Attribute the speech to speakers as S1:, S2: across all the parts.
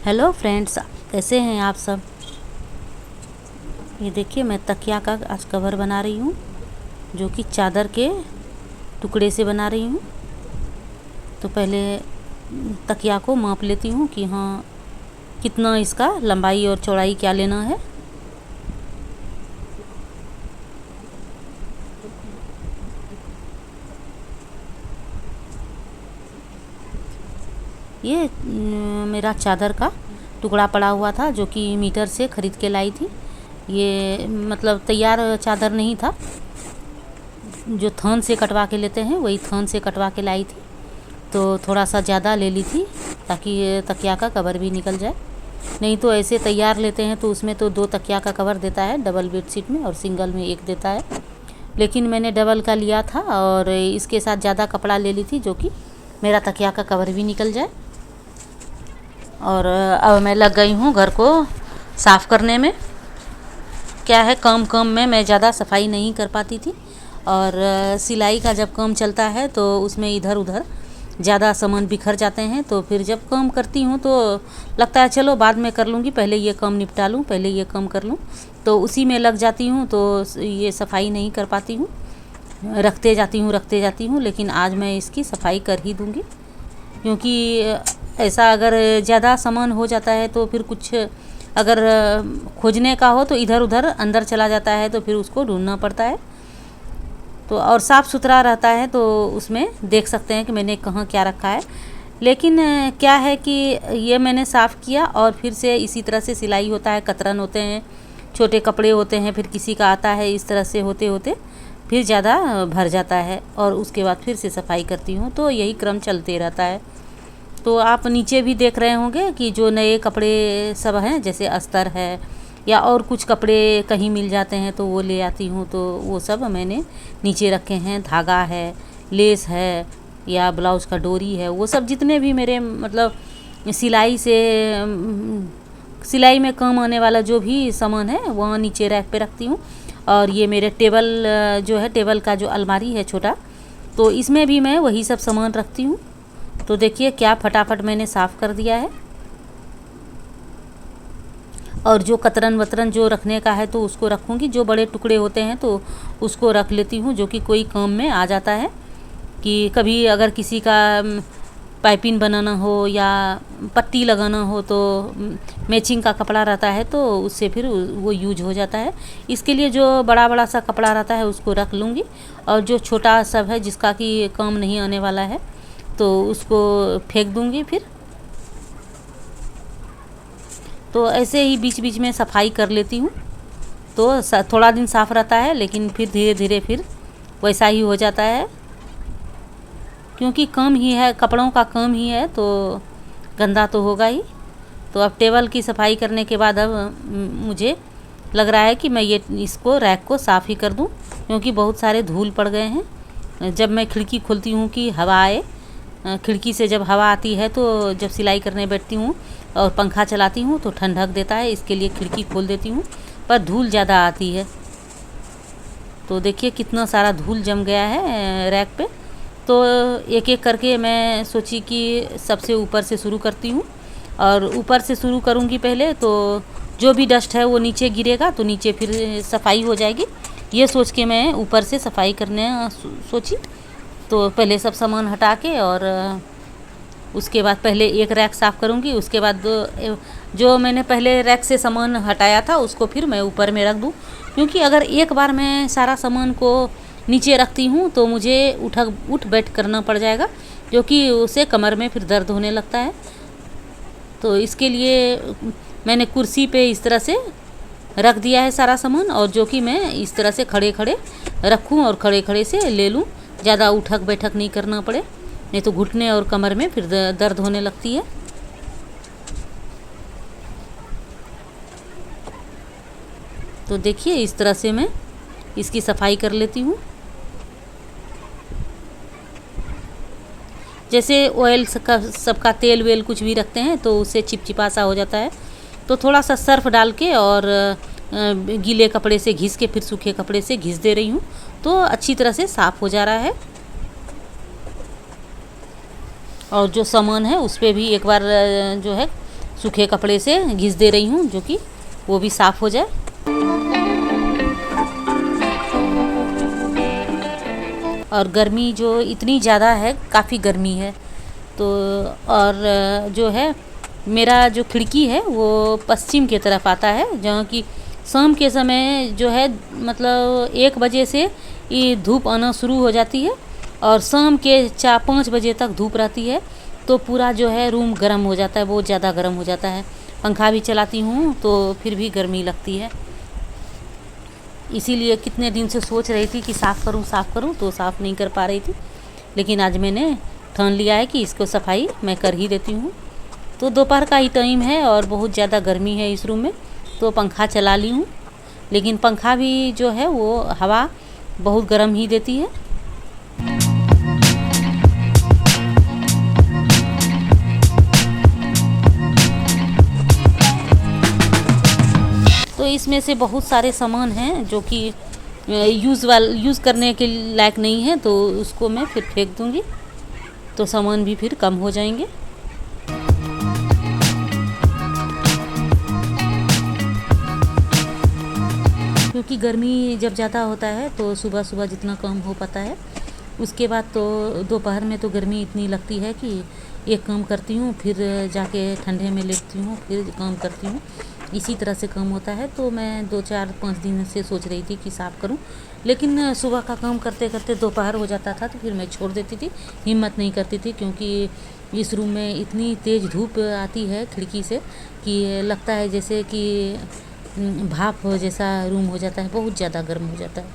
S1: Hello friends, कैसे हैं आप सब। ये देखिए, मैं तकिया का आज कवर बना रही हूँ, जो कि चादर के टुकड़े से बना रही हूँ। तो पहले तकिया को माप लेती हूँ कि हाँ कितना इसका लंबाई और चौड़ाई क्या लेना है। ये मेरा चादर का टुकड़ा पड़ा हुआ था, जो कि मीटर से ख़रीद के लाई थी। ये मतलब तैयार चादर नहीं था, जो थान से कटवा के लेते हैं वही थान से कटवा के लाई थी। तो थोड़ा सा ज़्यादा ले ली थी ताकि ये तकिया का कवर भी निकल जाए। नहीं तो ऐसे तैयार लेते हैं तो उसमें तो 2 तकिया का कवर देता है डबल बेडशीट में, और सिंगल में 1 देता है। लेकिन मैंने डबल का लिया था और इसके साथ ज़्यादा कपड़ा ले ली थी, जो कि मेरा तकिया का कवर भी निकल जाए। और अब मैं लग गई हूँ घर को साफ़ करने में। क्या है, काम में मैं ज़्यादा सफाई नहीं कर पाती थी, और सिलाई का जब काम चलता है तो उसमें इधर उधर ज़्यादा सामान बिखर जाते हैं। तो फिर जब काम करती हूँ तो लगता है चलो बाद में कर लूँगी, पहले ये काम निपटा लूँ, पहले ये काम कर लूँ। तो उसी में लग जाती हूँ, तो ये सफाई नहीं कर पाती हूँ, रखते जाती हूँ। लेकिन आज मैं इसकी सफाई कर ही दूँगी, क्योंकि ऐसा अगर ज़्यादा सामान हो जाता है तो फिर कुछ अगर खोजने का हो तो इधर उधर अंदर चला जाता है, तो फिर उसको ढूंढना पड़ता है। तो और साफ़ सुथरा रहता है तो उसमें देख सकते हैं कि मैंने कहाँ क्या रखा है। लेकिन क्या है कि ये मैंने साफ़ किया और फिर से इसी तरह से सिलाई होता है, कतरन होते हैं, छोटे कपड़े होते हैं, फिर किसी का आता है, इस तरह से होते होते फिर ज़्यादा भर जाता है, और उसके बाद फिर से सफाई करती हूँ। तो यही क्रम चलते रहता है। तो आप नीचे भी देख रहे होंगे कि जो नए कपड़े सब हैं, जैसे अस्तर है या और कुछ कपड़े कहीं मिल जाते हैं तो वो ले आती हूँ, तो वो सब मैंने नीचे रखे हैं। धागा है, लेस है, या ब्लाउज़ का डोरी है, वो सब जितने भी मेरे मतलब सिलाई में काम आने वाला जो भी सामान है वहाँ नीचे रैक पे रखती हूँ। और ये मेरे टेबल जो है, टेबल का जो अलमारी है छोटा, तो इसमें भी मैं वही सब सामान रखती हूँ। तो देखिए क्या फटाफट मैंने साफ़ कर दिया है। और जो कतरन वतरन जो रखने का है तो उसको रखूँगी, जो बड़े टुकड़े होते हैं तो उसको रख लेती हूँ, जो कि कोई काम में आ जाता है। कि कभी अगर किसी का पाइपिंग बनाना हो या पट्टी लगाना हो तो मैचिंग का कपड़ा रहता है, तो उससे फिर वो यूज हो जाता है। इसके लिए जो बड़ा बड़ा सा कपड़ा रहता है उसको रख लूँगी, और जो छोटा सब है जिसका कि काम नहीं आने वाला है तो उसको फेंक दूँगी फिर। तो ऐसे ही बीच बीच में सफाई कर लेती हूँ, तो थोड़ा दिन साफ़ रहता है, लेकिन फिर धीरे धीरे फिर वैसा ही हो जाता है। क्योंकि काम ही है, कपड़ों का काम ही है, तो गंदा तो होगा ही। तो अब टेबल की सफाई करने के बाद अब मुझे लग रहा है कि मैं इसको रैक को साफ़ ही कर दूं, क्योंकि बहुत सारे धूल पड़ गए हैं। जब मैं खिड़की खोलती हूँ कि हवा आए, खिड़की से जब हवा आती है तो जब सिलाई करने बैठती हूँ और पंखा चलाती हूँ तो ठंडक देता है, इसके लिए खिड़की खोल देती हूँ, पर धूल ज़्यादा आती है। तो देखिए कितना सारा धूल जम गया है रैक पे। तो एक एक करके मैं सोची कि सबसे ऊपर से शुरू करती हूँ, और ऊपर से शुरू करूँगी पहले, तो जो भी डस्ट है वो नीचे गिरेगा तो नीचे फिर सफाई हो जाएगी। ये सोच के मैं ऊपर से सफाई करने सोची। तो पहले सब सामान हटा के, और उसके बाद पहले एक रैक साफ़ करूँगी, उसके बाद जो मैंने पहले रैक से सामान हटाया था उसको फिर मैं ऊपर में रख दूँ। क्योंकि अगर एक बार मैं सारा सामान को नीचे रखती हूँ तो मुझे उठ बैठ करना पड़ जाएगा, जो कि उससे कमर में फिर दर्द होने लगता है। तो इसके लिए मैंने कुर्सी पे इस तरह से रख दिया है सारा सामान, और जो कि मैं इस तरह से खड़े खड़े रखूँ और खड़े खड़े से ले लूँ, ज़्यादा उठक बैठक नहीं करना पड़े, नहीं तो घुटने और कमर में फिर दर्द होने लगती है। तो देखिए इस तरह से मैं इसकी सफाई कर लेती हूँ। जैसे ऑयल सबका तेल वेल कुछ भी रखते हैं तो उससे चिपचिपा सा हो जाता है, तो थोड़ा सा सर्फ डाल के और गीले कपड़े से घिस के फिर सूखे कपड़े से घिस दे रही हूँ, तो अच्छी तरह से साफ़ हो जा रहा है। और जो सामान है उस पर भी एक बार जो है सूखे कपड़े से घिस दे रही हूँ, जो कि वो भी साफ़ हो जाए। और गर्मी जो इतनी ज़्यादा है, काफ़ी गर्मी है, तो और जो है मेरा जो खिड़की है वो पश्चिम की तरफ आता है, जहाँ कि शाम के समय जो है मतलब 1 बजे से ये धूप आना शुरू हो जाती है और शाम के 4-5 बजे तक धूप रहती है। तो पूरा जो है रूम गर्म हो जाता है, बहुत ज़्यादा गर्म हो जाता है। पंखा भी चलाती हूँ तो फिर भी गर्मी लगती है। इसीलिए कितने दिन से सोच रही थी कि साफ़ करूँ, तो साफ़ नहीं कर पा रही थी, लेकिन आज मैंने ठान लिया है कि इसको सफाई मैं कर ही देती हूँ। तो दोपहर का ही टाइम है और बहुत ज़्यादा गर्मी है इस रूम में, तो पंखा चला ली हूँ, लेकिन पंखा भी जो है वो हवा बहुत गर्म ही देती है। तो इसमें से बहुत सारे सामान हैं जो कि यूज़ करने के लायक नहीं है, तो उसको मैं फिर फेंक दूँगी, तो सामान भी फिर कम हो जाएंगे। क्योंकि गर्मी जब ज़्यादा होता है तो सुबह सुबह जितना काम हो पाता है, उसके बाद तो दोपहर में तो गर्मी इतनी लगती है कि एक काम करती हूँ, फिर जाके ठंडे में लेटती हूँ, फिर काम करती हूँ, इसी तरह से काम होता है। तो मैं 2-4-5 दिन से सोच रही थी कि साफ़ करूँ, लेकिन सुबह का काम करते करते दोपहर हो जाता था, तो फिर मैं छोड़ देती थी, हिम्मत नहीं करती थी, क्योंकि इस रूम में इतनी तेज़ धूप आती है खिड़की से कि लगता है जैसे कि भाप जैसा रूम हो जाता है, बहुत ज़्यादा गर्म हो जाता है,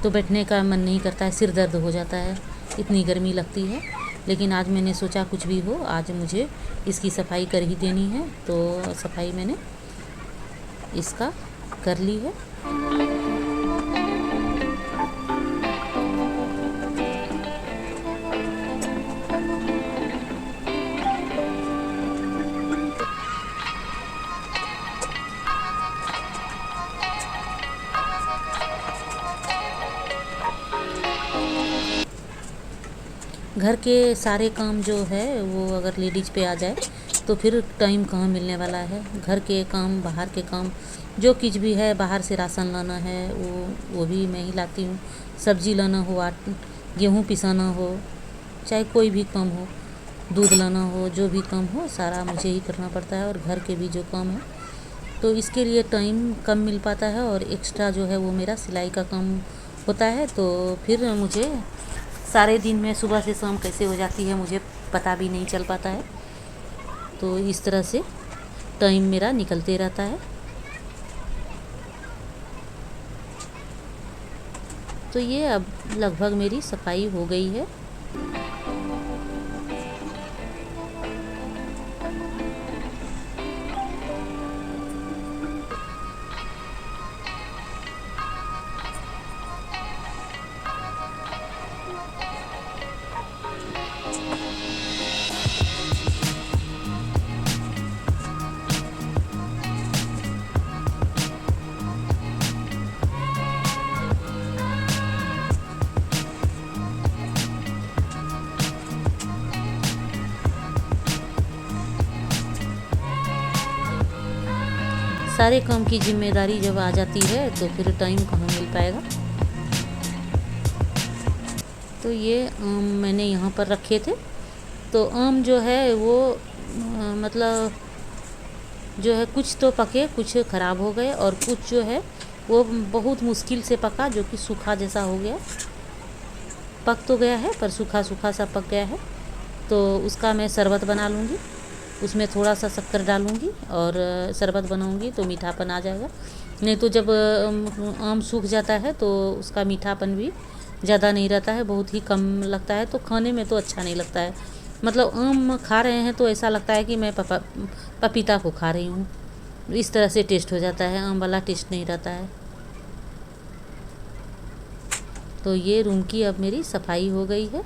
S1: तो बैठने का मन नहीं करता है, सिर दर्द हो जाता है, इतनी गर्मी लगती है। लेकिन आज मैंने सोचा कुछ भी हो, आज मुझे इसकी सफाई कर ही देनी है, तो सफाई मैंने इसका कर ली है। घर के सारे काम जो है वो अगर लेडीज़ पे आ जाए तो फिर टाइम कहाँ मिलने वाला है। घर के काम, बाहर के काम, जो कुछ भी है, बाहर से राशन लाना है वो भी मैं ही लाती हूँ, सब्ज़ी लाना हो, गेहूँ पिसाना हो, चाहे कोई भी काम हो, दूध लाना हो, जो भी काम हो सारा मुझे ही करना पड़ता है। और घर के भी जो काम है तो इसके लिए टाइम कम मिल पाता है, और एक्स्ट्रा जो है वो मेरा सिलाई का काम होता है। तो फिर मुझे सारे दिन में सुबह से शाम कैसे हो जाती है मुझे पता भी नहीं चल पाता है, तो इस तरह से टाइम मेरा निकलते रहता है। तो ये अब लगभग मेरी सफाई हो गई है। सारे काम की जिम्मेदारी जब आ जाती है तो फिर टाइम कहाँ मिल पाएगा। तो ये आम मैंने यहाँ पर रखे थे, तो आम जो है वो मतलब जो है कुछ तो पके, कुछ ख़राब हो गए, और कुछ जो है वो बहुत मुश्किल से पका, जो कि सूखा जैसा हो गया। पक तो गया है पर सूखा सूखा सा पक गया है, तो उसका मैं शरबत बना लूँगी। उसमें थोड़ा सा शक्कर डालूँगी और शरबत बनाऊँगी तो मीठापन आ जाएगा। नहीं तो जब आम सूख जाता है तो उसका मीठापन भी ज़्यादा नहीं रहता है, बहुत ही कम लगता है, तो खाने में तो अच्छा नहीं लगता है। मतलब आम खा रहे हैं तो ऐसा लगता है कि मैं पपीता को खा रही हूँ, इस तरह से टेस्ट हो जाता है, आम वाला टेस्ट नहीं रहता है। तो ये रूम की अब मेरी सफाई हो गई है।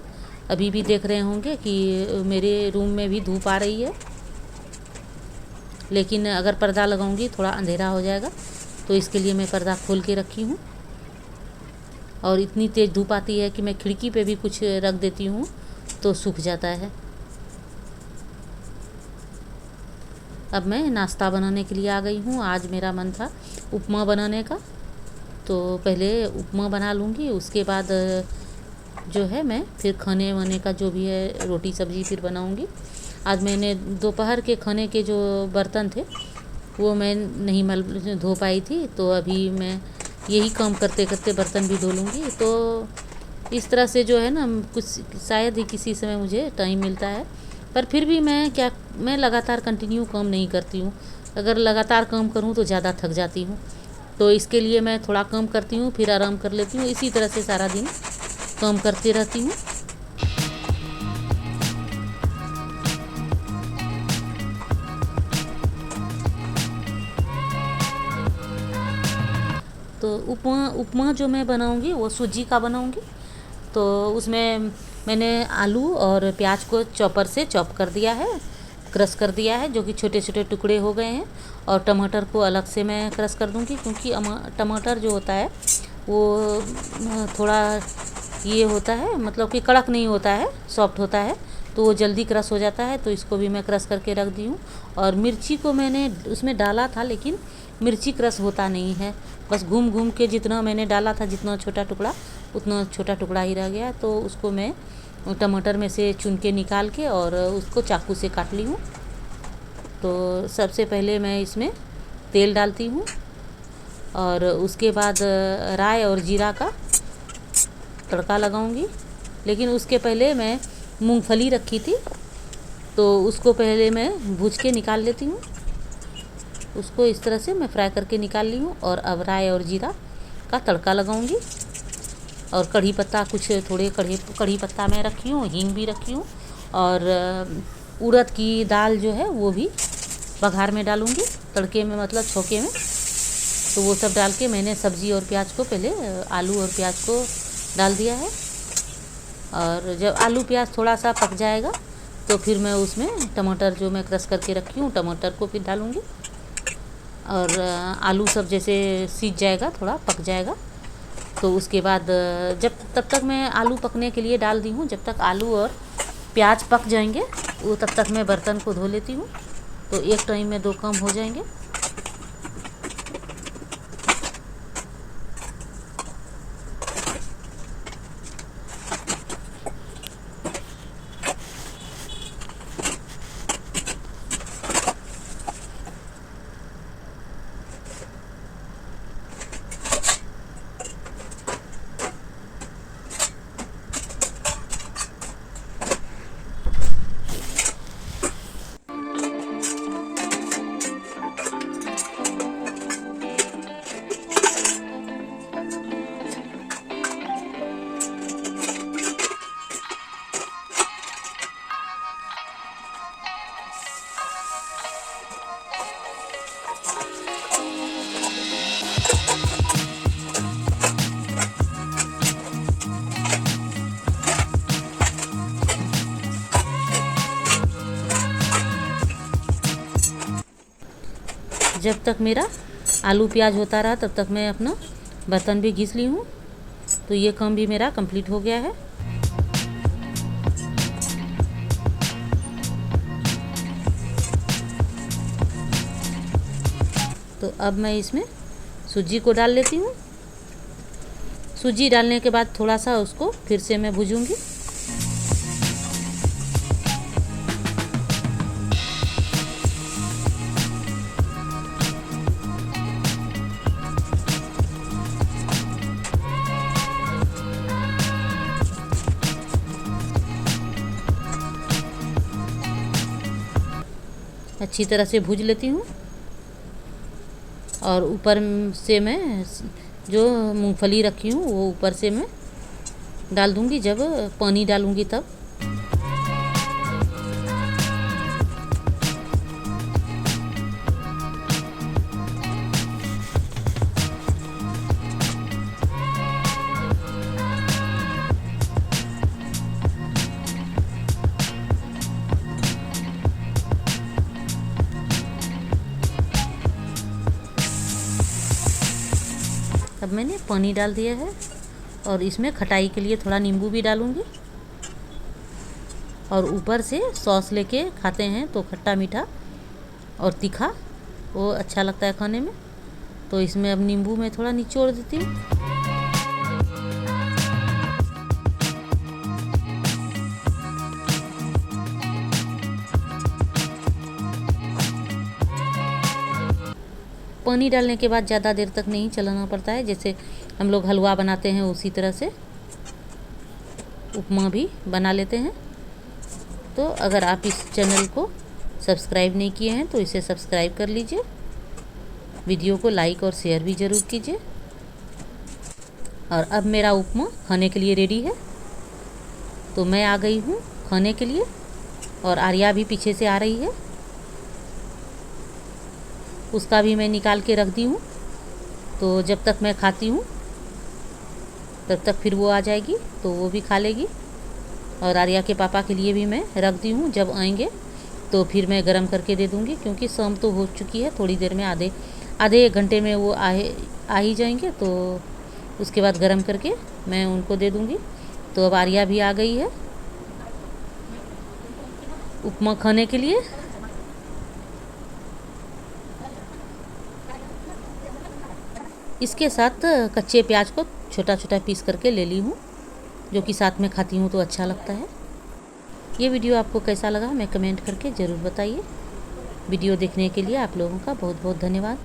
S1: अभी भी देख रहे होंगे कि मेरे रूम में भी धूप आ रही है, लेकिन अगर पर्दा लगाऊंगी थोड़ा अंधेरा हो जाएगा, तो इसके लिए मैं पर्दा खोल के रखी हूँ। और इतनी तेज़ धूप आती है कि मैं खिड़की पे भी कुछ रख देती हूँ तो सूख जाता है। अब मैं नाश्ता बनाने के लिए आ गई हूँ। आज मेरा मन था उपमा बनाने का, तो पहले उपमा बना लूँगी, उसके बाद जो है मैं फिर खाने वाने का जो भी है रोटी सब्ज़ी फिर बनाऊँगी। आज मैंने दोपहर के खाने के जो बर्तन थे वो मैं नहीं धो पाई थी, तो अभी मैं यही काम करते करते बर्तन भी धो लूँगी। तो इस तरह से जो है ना, कुछ शायद ही किसी समय मुझे टाइम मिलता है, पर फिर भी मैं लगातार कंटिन्यू काम नहीं करती हूँ। अगर लगातार काम करूँ तो ज़्यादा थक जाती हूँ, तो इसके लिए मैं थोड़ा काम करती हूँ, फिर आराम कर लेती हूँ। इसी तरह से सारा दिन काम करती रहती हूँ। तो उपमा जो मैं बनाऊँगी वो सूजी का बनाऊँगी। तो उसमें मैंने आलू और प्याज को चॉपर से चॉप कर दिया है, क्रश कर दिया है, जो कि छोटे छोटे टुकड़े हो गए हैं। और टमाटर को अलग से मैं क्रश कर दूँगी, क्योंकि टमाटर जो होता है वो थोड़ा ये होता है, मतलब कि कड़क नहीं होता है, सॉफ्ट होता है, तो वो जल्दी क्रश हो जाता है। तो इसको भी मैं क्रश करके रख दी हूँ। और मिर्ची को मैंने उसमें डाला था, लेकिन मिर्ची क्रश होता नहीं है, बस घूम घूम के जितना मैंने डाला था, जितना छोटा टुकड़ा उतना छोटा टुकड़ा ही रह गया। तो उसको मैं टमाटर में से चुन के निकाल के और उसको चाकू से काट ली हूँ। तो सबसे पहले मैं इसमें तेल डालती हूँ और उसके बाद राई और जीरा का तड़का लगाऊंगी। लेकिन उसके पहले मैं मूंगफली रखी थी, तो उसको पहले मैं भूज के निकाल लेती हूँ। उसको इस तरह से मैं फ्राई करके निकाल ली हूँ। और अब राई और जीरा का तड़का लगाऊंगी। और कढ़ी पत्ता, कुछ थोड़े कढ़ी पत्ता मैं रखी हूँ, हींग भी रखी हूँ। और उड़द की दाल जो है वो भी बघार में डालूँगी, तड़के में, मतलब छौके में। तो वो सब डाल के मैंने सब्ज़ी और प्याज को पहले आलू और प्याज को डाल दिया है। और जब आलू प्याज थोड़ा सा पक जाएगा तो फिर मैं उसमें टमाटर जो मैं क्रश करके रखी हूँ, टमाटर को फिर डालूँगी। और आलू सब जैसे सीज जाएगा, थोड़ा पक जाएगा, तो उसके बाद तब तक मैं आलू पकने के लिए डाल दी हूँ। जब तक आलू और प्याज पक जाएंगे वो तब तक मैं बर्तन को धो लेती हूँ, तो एक टाइम में दो काम हो जाएंगे। जब तक मेरा आलू प्याज होता रहा तब तक मैं अपना बर्तन भी घिस ली हूँ। तो ये काम भी मेरा कंप्लीट हो गया है। तो अब मैं इसमें सूजी को डाल लेती हूँ। सूजी डालने के बाद थोड़ा सा उसको फिर से मैं भूजूंगी। अच्छी तरह से भूज लेती हूँ। और ऊपर से मैं जो मूंगफली रखी हूँ वो ऊपर से मैं डाल दूँगी, जब पानी डालूँगी तब। अब मैंने पानी डाल दिया है और इसमें खटाई के लिए थोड़ा नींबू भी डालूँगी। और ऊपर से सॉस लेके खाते हैं तो खट्टा मीठा और तीखा, वो अच्छा लगता है खाने में। तो इसमें अब नींबू मैं थोड़ा निचोड़ देती हूँ। पानी डालने के बाद ज़्यादा देर तक नहीं चलाना पड़ता है, जैसे हम लोग हलवा बनाते हैं उसी तरह से उपमा भी बना लेते हैं। तो अगर आप इस चैनल को सब्सक्राइब नहीं किए हैं तो इसे सब्सक्राइब कर लीजिए, वीडियो को लाइक और शेयर भी ज़रूर कीजिए। और अब मेरा उपमा खाने के लिए रेडी है। तो मैं आ गई हूँ खाने के लिए और आर्या भी पीछे से आ रही है, उसका भी मैं निकाल के रख दी हूँ। तो जब तक मैं खाती हूँ तब तक फिर वो आ जाएगी तो वो भी खा लेगी। और आर्या के पापा के लिए भी मैं रख दी हूँ, जब आएंगे तो फिर मैं गरम करके दे दूँगी, क्योंकि शाम तो हो चुकी है, थोड़ी देर में आधे एक घंटे में वो आ ही जाएंगे। तो उसके बाद गरम करके मैं उनको दे दूँगी। तो अब आर्या भी आ गई है उपमा खाने के लिए। इसके साथ कच्चे प्याज को छोटा छोटा पीस करके ले ली हूँ, जो कि साथ में खाती हूँ तो अच्छा लगता है। ये वीडियो आपको कैसा लगा मैं कमेंट करके ज़रूर बताइए। वीडियो देखने के लिए आप लोगों का बहुत बहुत धन्यवाद।